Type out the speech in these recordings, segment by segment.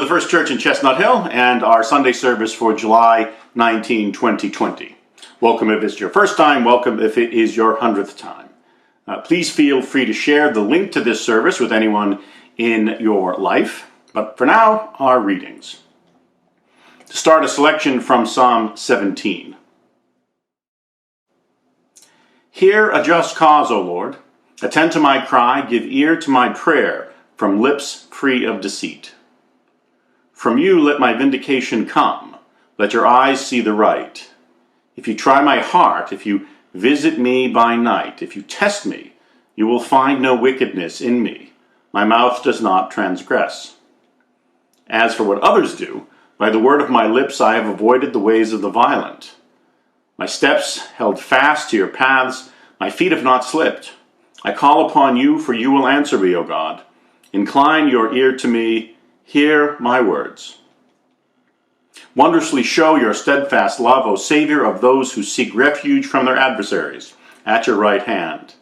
the First Church in Chestnut Hill and our Sunday service for July 19, 2020. Welcome if it's your first time, welcome if it is your 100th time. Please feel free to share the link to this service with anyone in your life. But for now, our readings. To start, a selection from Psalm 17. Hear a just cause, O Lord. Attend to my cry, give ear to my prayer, from lips free of deceit. From you let my vindication come. Let your eyes see the right. If you try my heart, if you visit me by night, if you test me, you will find no wickedness in me. My mouth does not transgress. As for what others do, by the word of my lips I have avoided the ways of the violent. My steps held fast to your paths, my feet have not slipped. I call upon you, for you will answer me, O God. Incline your ear to me, hear my words. Wondrously show your steadfast love, O Savior of those who seek refuge from their adversaries, at your right hand.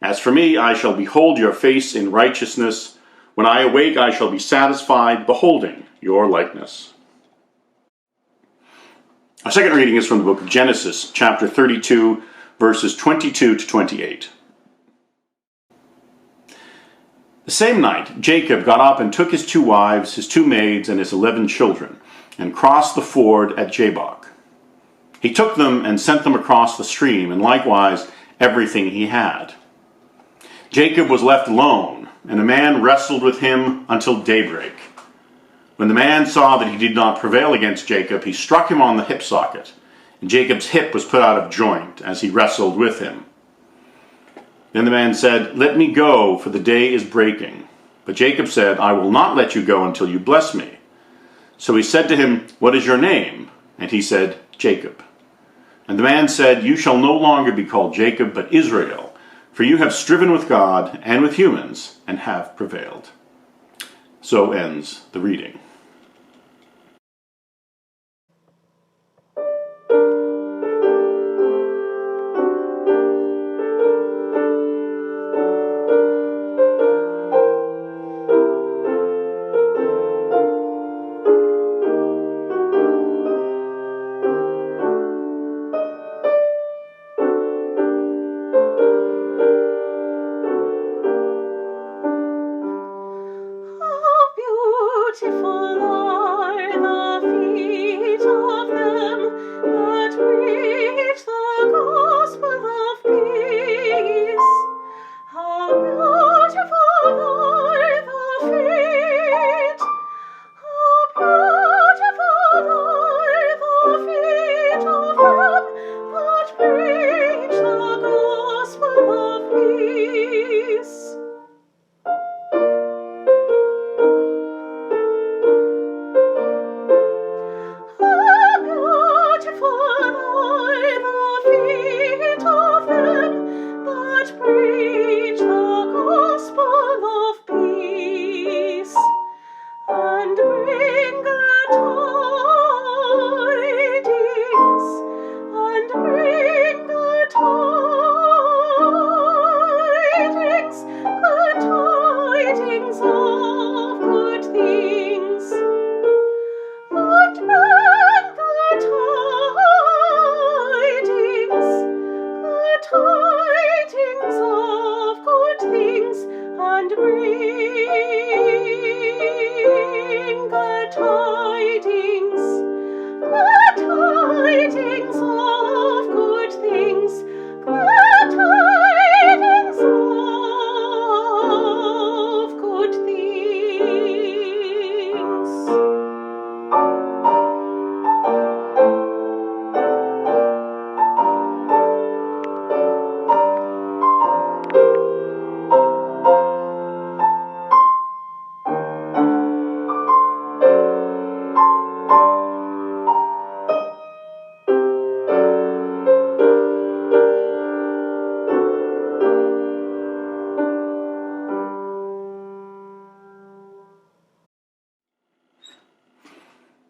As for me, I shall behold your face in righteousness. When I awake, I shall be satisfied, beholding your likeness. Our second reading is from the book of Genesis, chapter 32, verses 22 to 28. The same night, Jacob got up and took his 2 wives, his 2 maids, and his 11 children, and crossed the ford at Jabbok. He took them and sent them across the stream, and likewise everything he had. Jacob was left alone, and a man wrestled with him until daybreak. When the man saw that he did not prevail against Jacob, he struck him on the hip socket, and Jacob's hip was put out of joint as he wrestled with him. Then the man said, "Let me go, for the day is breaking." But Jacob said, "I will not let you go until you bless me." So he said to him, "What is your name?" And he said, "Jacob." And the man said, "You shall no longer be called Jacob, but Israel, for you have striven with God and with humans, and have prevailed." So ends the reading.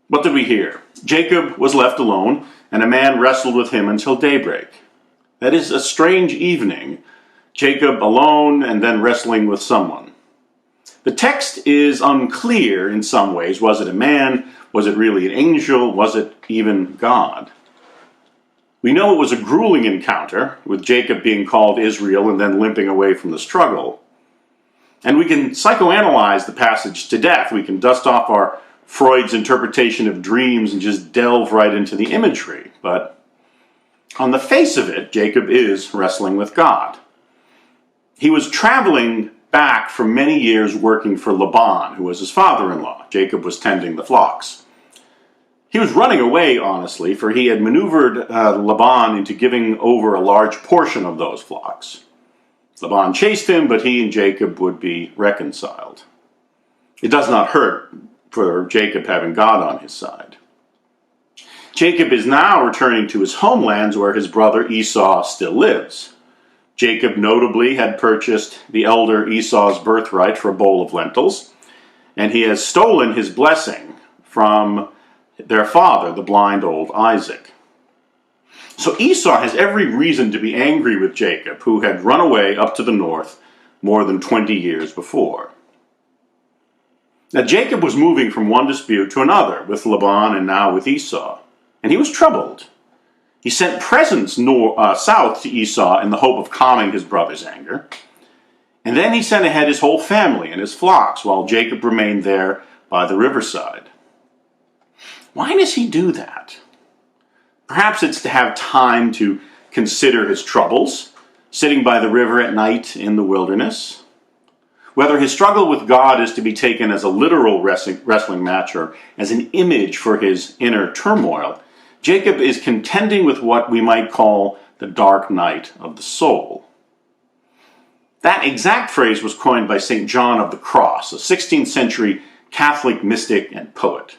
What did we hear? Jacob was left alone, and a man wrestled with him until daybreak. That is a strange evening. Jacob alone and then wrestling with someone. The text is unclear in some ways. Was it a man? Was it really an angel? Was it even God? We know it was a grueling encounter, with Jacob being called Israel and then limping away from the struggle. And we can psychoanalyze the passage to death. We can dust off our Freud's interpretation of dreams and just delve right into the imagery. But on the face of it, Jacob is wrestling with God. He was traveling back from many years working for Laban, who was his father-in-law. Jacob was tending the flocks. He was running away, honestly, for he had maneuvered Laban into giving over a large portion of those flocks. Laban chased him, but he and Jacob would be reconciled. It does not hurt for Jacob having God on his side. Jacob is now returning to his homelands where his brother Esau still lives. Jacob notably had purchased the elder Esau's birthright for a bowl of lentils, and he has stolen his blessing from their father, the blind old Isaac. So Esau has every reason to be angry with Jacob, who had run away up to the north more than 20 years before. Now Jacob was moving from one dispute to another with Laban and now with Esau, and he was troubled. He sent presents south to Esau in the hope of calming his brother's anger, and then he sent ahead his whole family and his flocks while Jacob remained there by the riverside. Why does he do that? Perhaps it's to have time to consider his troubles, sitting by the river at night in the wilderness. Whether his struggle with God is to be taken as a literal wrestling match or as an image for his inner turmoil, Jacob is contending with what we might call the dark night of the soul. That exact phrase was coined by St. John of the Cross, a 16th century Catholic mystic and poet.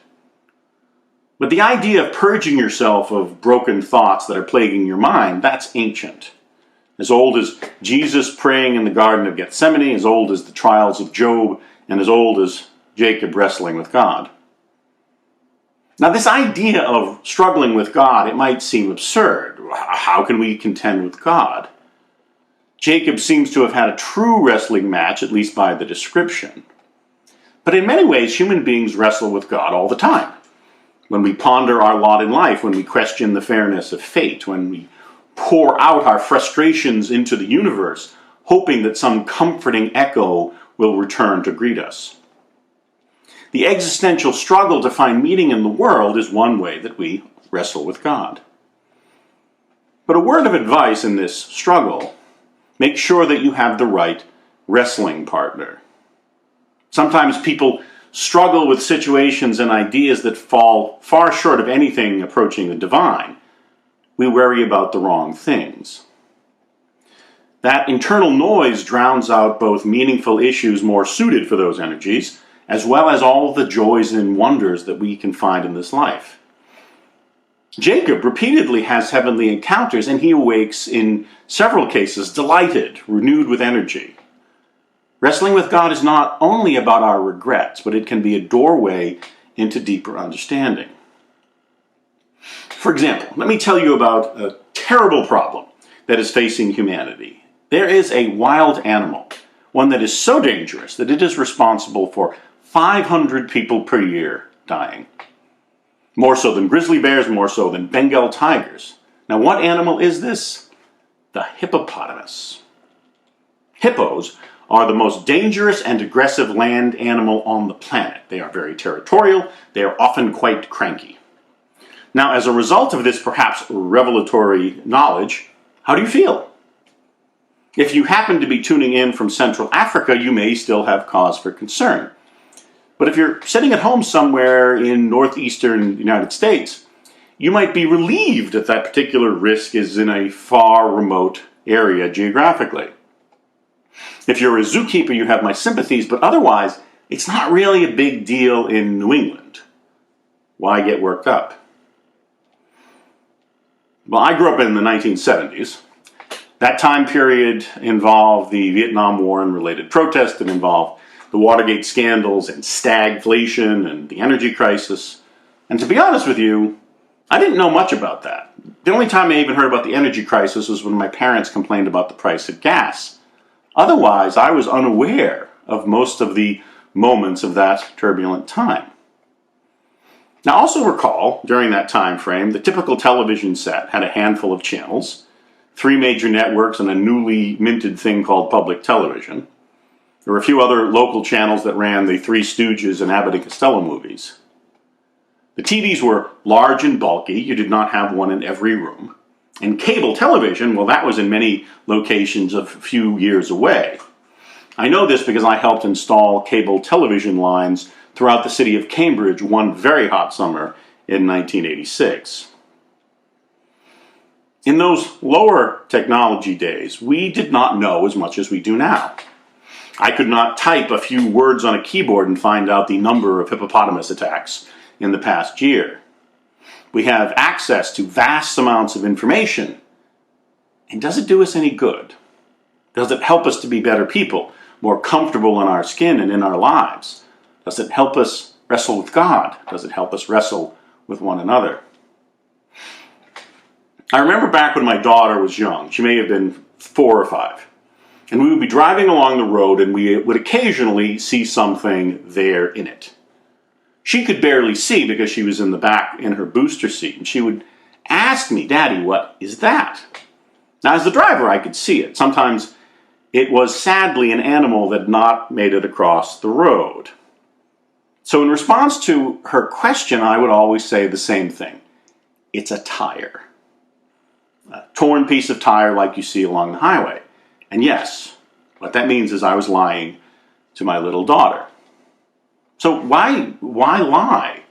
But the idea of purging yourself of broken thoughts that are plaguing your mind, that's ancient. As old as Jesus praying in the Garden of Gethsemane, as old as the trials of Job, and as old as Jacob wrestling with God. Now this idea of struggling with God, it might seem absurd. How can we contend with God? Jacob seems to have had a true wrestling match, at least by the description. But in many ways, human beings wrestle with God all the time. When we ponder our lot in life, when we question the fairness of fate, when we pour out our frustrations into the universe, hoping that some comforting echo will return to greet us. The existential struggle to find meaning in the world is one way that we wrestle with God. But a word of advice in this struggle: make sure that you have the right wrestling partner. Sometimes people struggle with situations and ideas that fall far short of anything approaching the divine. We worry about the wrong things. That internal noise drowns out both meaningful issues more suited for those energies, as well as all the joys and wonders that we can find in this life. Jacob repeatedly has heavenly encounters, and he awakes in several cases delighted, renewed with energy. Wrestling with God is not only about our regrets, but it can be a doorway into deeper understanding. For example, let me tell you about a terrible problem that is facing humanity. There is a wild animal, one that is so dangerous that it is responsible for 500 people per year dying. More so than grizzly bears, more so than Bengal tigers. Now, what animal is this? The hippopotamus. Hippos are the most dangerous and aggressive land animal on the planet. They are very territorial. They are often quite cranky. Now, as a result of this perhaps revelatory knowledge, how do you feel? If you happen to be tuning in from Central Africa, you may still have cause for concern. But if you're sitting at home somewhere in northeastern United States, you might be relieved that that particular risk is in a far remote area geographically. If you're a zookeeper, you have my sympathies, but otherwise, it's not really a big deal in New England. Why get worked up? Well, I grew up in the 1970s. That time period involved the Vietnam War and related protests. It involved the Watergate scandals and stagflation and the energy crisis. And to be honest with you, I didn't know much about that. The only time I even heard about the energy crisis was when my parents complained about the price of gas. Otherwise, I was unaware of most of the moments of that turbulent time. Now also recall, during that time frame, the typical television set had a handful of channels, 3 major networks and a newly minted thing called public television. There were a few other local channels that ran the Three Stooges and Abbott and Costello movies. The TVs were large and bulky. You did not have one in every room. And cable television, well, that was in many locations a few years away. I know this because I helped install cable television lines throughout the city of Cambridge one very hot summer in 1986. In those lower technology days, we did not know as much as we do now. I could not type a few words on a keyboard and find out the number of hippopotamus attacks in the past year. We have access to vast amounts of information. And does it do us any good? Does it help us to be better people, more comfortable in our skin and in our lives? Does it help us wrestle with God? Does it help us wrestle with one another? I remember back when my daughter was young. She may have been 4 or 5. And we would be driving along the road and we would occasionally see something there in it. She could barely see because she was in the back in her booster seat. And she would ask me, "Daddy, what is that?" Now, as the driver, I could see it. Sometimes it was sadly an animal that had not made it across the road. So in response to her question, I would always say the same thing. It's a tire. A torn piece of tire like you see along the highway. And yes, what that means is I was lying to my little daughter. So why lie?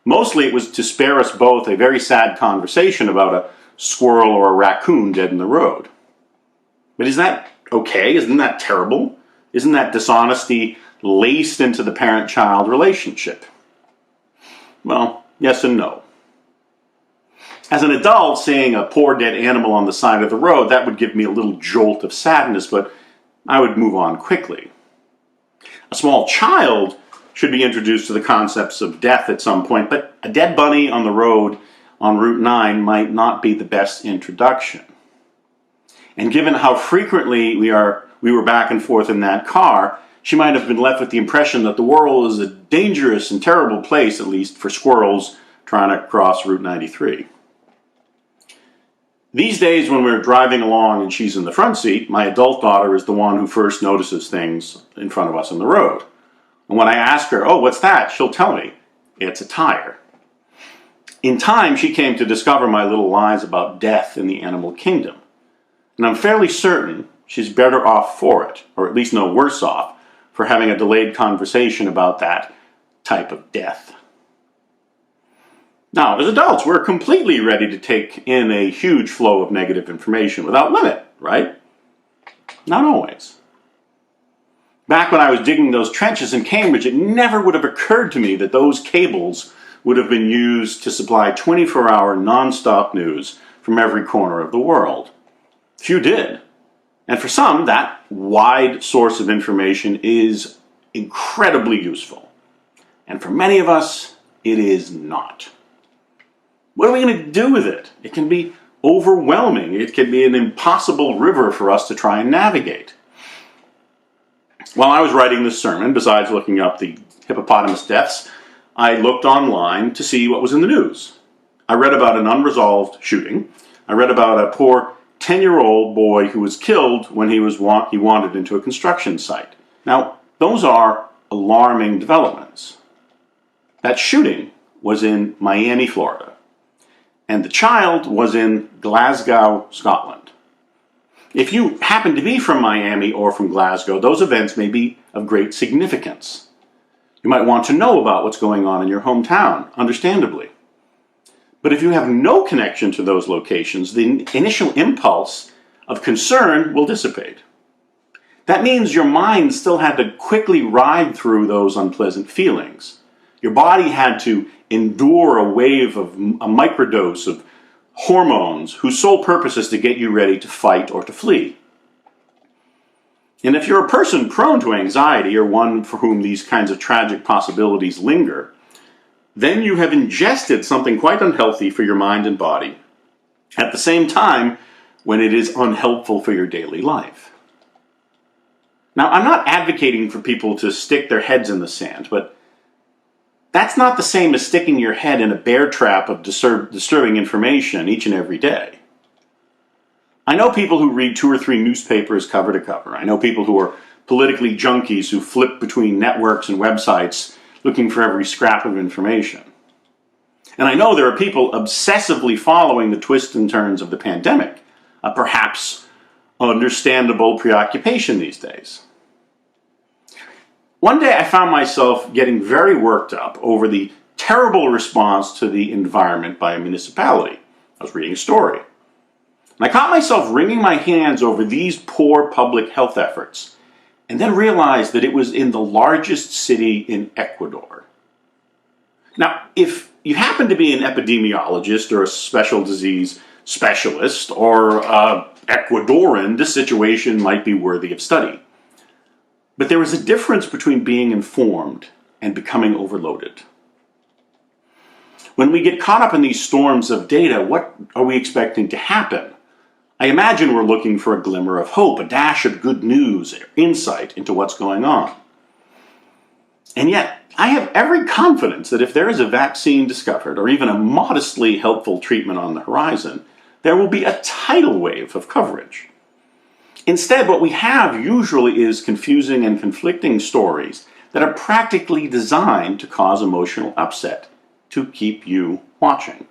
Mostly it was to spare us both a very sad conversation about a squirrel or a raccoon dead in the road. But is that okay? Isn't that terrible? Isn't that dishonesty laced into the parent-child relationship? Well, yes and no. As an adult, seeing a poor dead animal on the side of the road, that would give me a little jolt of sadness, but I would move on quickly. A small child should be introduced to the concepts of death at some point, but a dead bunny on the road on Route 9 might not be the best introduction. And given how frequently we were back and forth in that car, she might have been left with the impression that the world is a dangerous and terrible place, at least for squirrels trying to cross Route 93. These days when we're driving along and she's in the front seat, my adult daughter is the one who first notices things in front of us on the road. And when I ask her, "Oh, what's that?" she'll tell me, "It's a tire." In time, she came to discover my little lies about death in the animal kingdom. And I'm fairly certain she's better off for it, or at least no worse off, for having a delayed conversation about that type of death. Now, as adults, we're completely ready to take in a huge flow of negative information without limit, right? Not always. Back when I was digging those trenches in Cambridge, it never would have occurred to me that those cables would have been used to supply 24-hour non-stop news from every corner of the world. Few did. And for some, that wide source of information is incredibly useful. And for many of us, it is not. What are we going to do with it? It can be overwhelming. It can be an impossible river for us to try and navigate. While I was writing this sermon, besides looking up the hippopotamus deaths, I looked online to see what was in the news. I read about an unresolved shooting. I read about a poor 10-year-old boy who was killed when he wandered into a construction site. Now, those are alarming developments. That shooting was in Miami, Florida, and the child was in Glasgow, Scotland. If you happen to be from Miami or from Glasgow, those events may be of great significance. You might want to know about what's going on in your hometown, understandably. But if you have no connection to those locations, the initial impulse of concern will dissipate. That means your mind still had to quickly ride through those unpleasant feelings. Your body had to endure a wave of a microdose of hormones whose sole purpose is to get you ready to fight or to flee. And if you're a person prone to anxiety or one for whom these kinds of tragic possibilities linger, then you have ingested something quite unhealthy for your mind and body at the same time when it is unhelpful for your daily life. Now, I'm not advocating for people to stick their heads in the sand, but that's not the same as sticking your head in a bear trap of disturbing information each and every day. I know people who read 2 or 3 newspapers cover to cover. I know people who are politically junkies who flip between networks and websites looking for every scrap of information. And I know there are people obsessively following the twists and turns of the pandemic, a perhaps understandable preoccupation these days. One day I found myself getting very worked up over the terrible response to the environment by a municipality. I was reading a story. And I caught myself wringing my hands over these poor public health efforts, and then realized that it was in the largest city in Ecuador. Now, if you happen to be an epidemiologist or a special disease specialist or Ecuadorian, this situation might be worthy of study. But there is a difference between being informed and becoming overloaded. When we get caught up in these storms of data, what are we expecting to happen? I imagine we're looking for a glimmer of hope, a dash of good news, insight into what's going on. And yet, I have every confidence that if there is a vaccine discovered, or even a modestly helpful treatment on the horizon, there will be a tidal wave of coverage. Instead, what we have usually is confusing and conflicting stories that are practically designed to cause emotional upset, to keep you watching.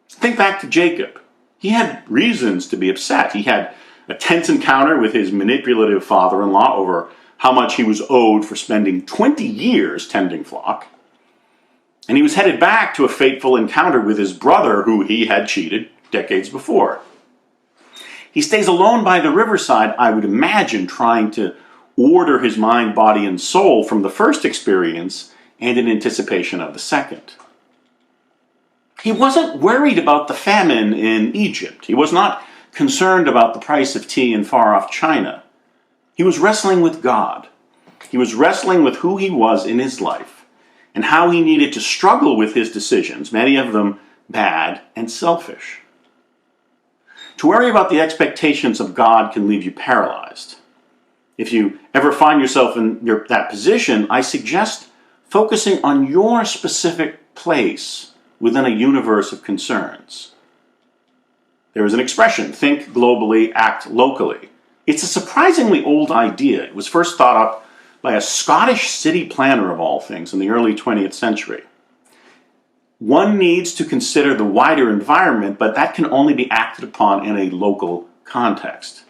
Think back to Jacob. He had reasons to be upset. He had a tense encounter with his manipulative father-in-law over how much he was owed for spending 20 years tending flock. And he was headed back to a fateful encounter with his brother, who he had cheated decades before. He stays alone by the riverside, I would imagine, trying to order his mind, body, and soul from the first experience and in anticipation of the second. He wasn't worried about the famine in Egypt. He was not concerned about the price of tea in far-off China. He was wrestling with God. He was wrestling with who he was in his life and how he needed to struggle with his decisions, many of them bad and selfish. To worry about the expectations of God can leave you paralyzed. If you ever find yourself in that position, I suggest focusing on your specific place within a universe of concerns. There is an expression, think globally, act locally. It's a surprisingly old idea. It was first thought up by a Scottish city planner of all things in the early 20th century. One needs to consider the wider environment, but that can only be acted upon in a local context.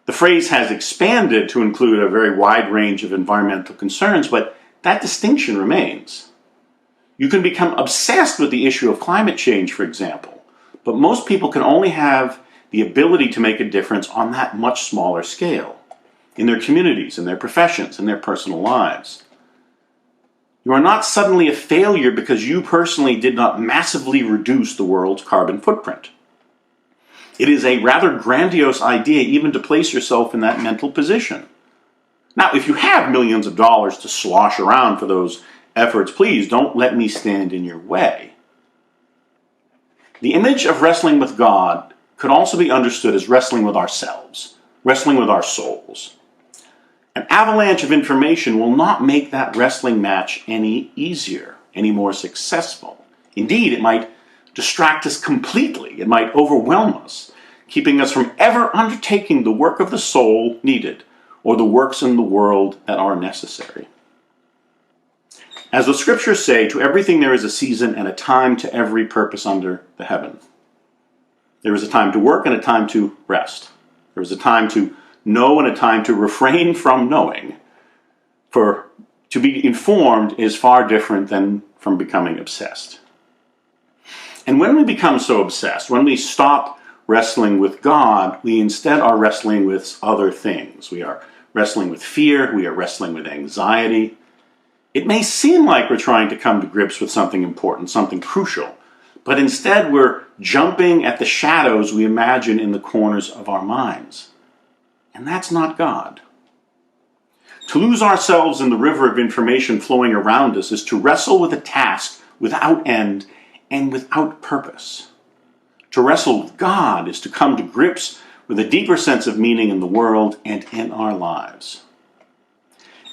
The phrase has expanded to include a very wide range of environmental concerns, but that distinction remains. You can become obsessed with the issue of climate change, for example, but most people can only have the ability to make a difference on that much smaller scale, in their communities, in their professions, in their personal lives. You are not suddenly a failure because you personally did not massively reduce the world's carbon footprint. It is a rather grandiose idea even to place yourself in that mental position. Now, if you have millions of dollars to slosh around for those efforts, please don't let me stand in your way. The image of wrestling with God could also be understood as wrestling with ourselves, wrestling with our souls. An avalanche of information will not make that wrestling match any easier, any more successful. Indeed, it might distract us completely. It might overwhelm us, keeping us from ever undertaking the work of the soul needed, or the works in the world that are necessary. As the scriptures say, to everything there is a season and a time to every purpose under the heaven. There is a time to work and a time to rest. There is a time to know and a time to refrain from knowing. For to be informed is far different than from becoming obsessed. And when we become so obsessed, when we stop wrestling with God, we instead are wrestling with other things. We are wrestling with fear, we are wrestling with anxiety. It may seem like we're trying to come to grips with something important, something crucial, but instead we're jumping at the shadows we imagine in the corners of our minds. And that's not God. To lose ourselves in the river of information flowing around us is to wrestle with a task without end and without purpose. To wrestle with God is to come to grips with a deeper sense of meaning in the world and in our lives.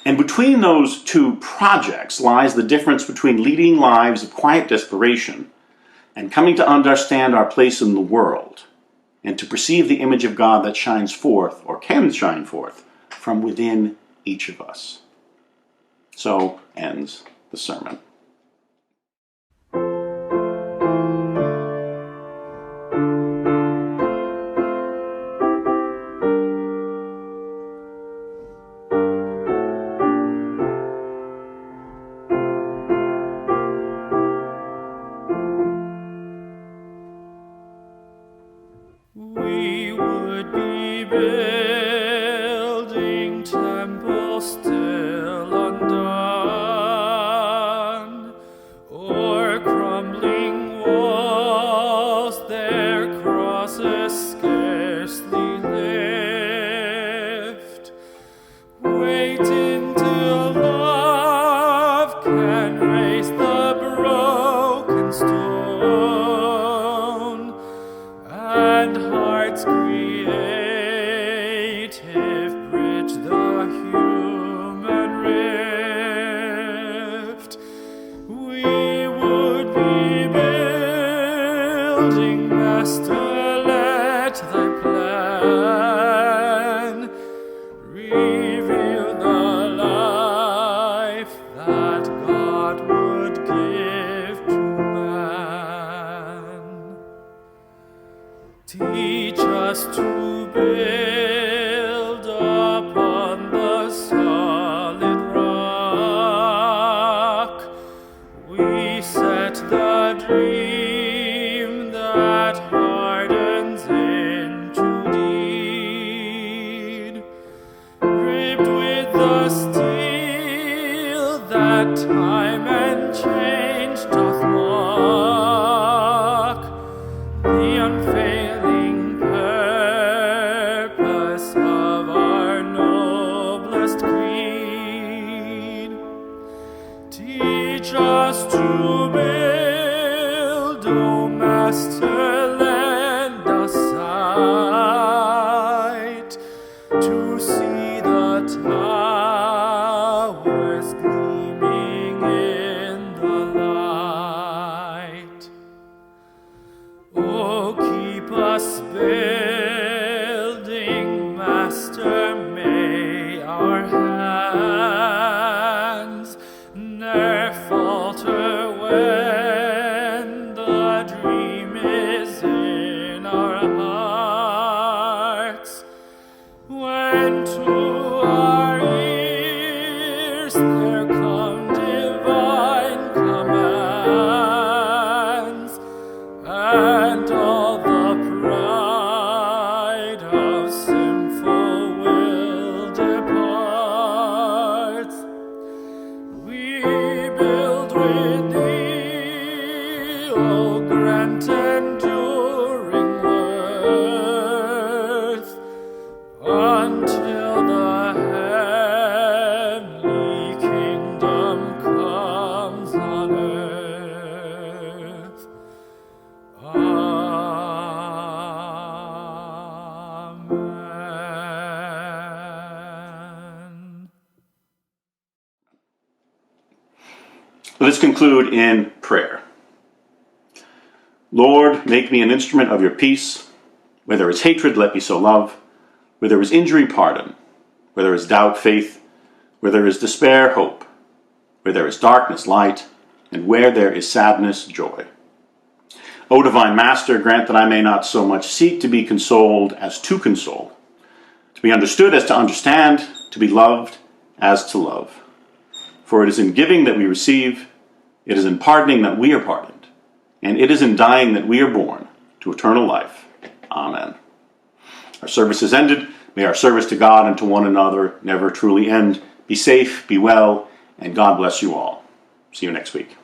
And between those two projects lies the difference between leading lives of quiet desperation and coming to understand our place in the world and to perceive the image of God that shines forth, or can shine forth, from within each of us. So ends the sermon. We would be building temples still undone, or crumbling walls, their crosses scarcely lift, waiting till love can raise the broken stone, and hearts creative bridge the human rift. We would be building, Master, let thy plan reveal the life that God would give to man. Teach us to build upon the solid rock. We set the dream that hardens into deed, ribbed with the steel that time and change doth mock, the unfailing purpose of our noblest creed. Teach us to build, O Master, lend us sight to see the towers gleaming in the light. Oh, keep us building, Master, may our hands ne'er falter when the dream is in our hearts, when to our ears there come divine commands, and all the pride of sinful will departs. We build with thee, O grant enduring worth, until the heavenly kingdom comes on earth. Amen. Let's conclude in prayer. Lord, make me an instrument of your peace. Where there is hatred, let me so love. Where there is injury, pardon. Where there is doubt, faith. Where there is despair, hope. Where there is darkness, light. And where there is sadness, joy. O divine Master, grant that I may not so much seek to be consoled as to console, to be understood as to understand, to be loved as to love. For it is in giving that we receive, it is in pardoning that we are pardoned, and it is in dying that we are born to eternal life. Amen. Our service is ended. May our service to God and to one another never truly end. Be safe, be well, and God bless you all. See you next week.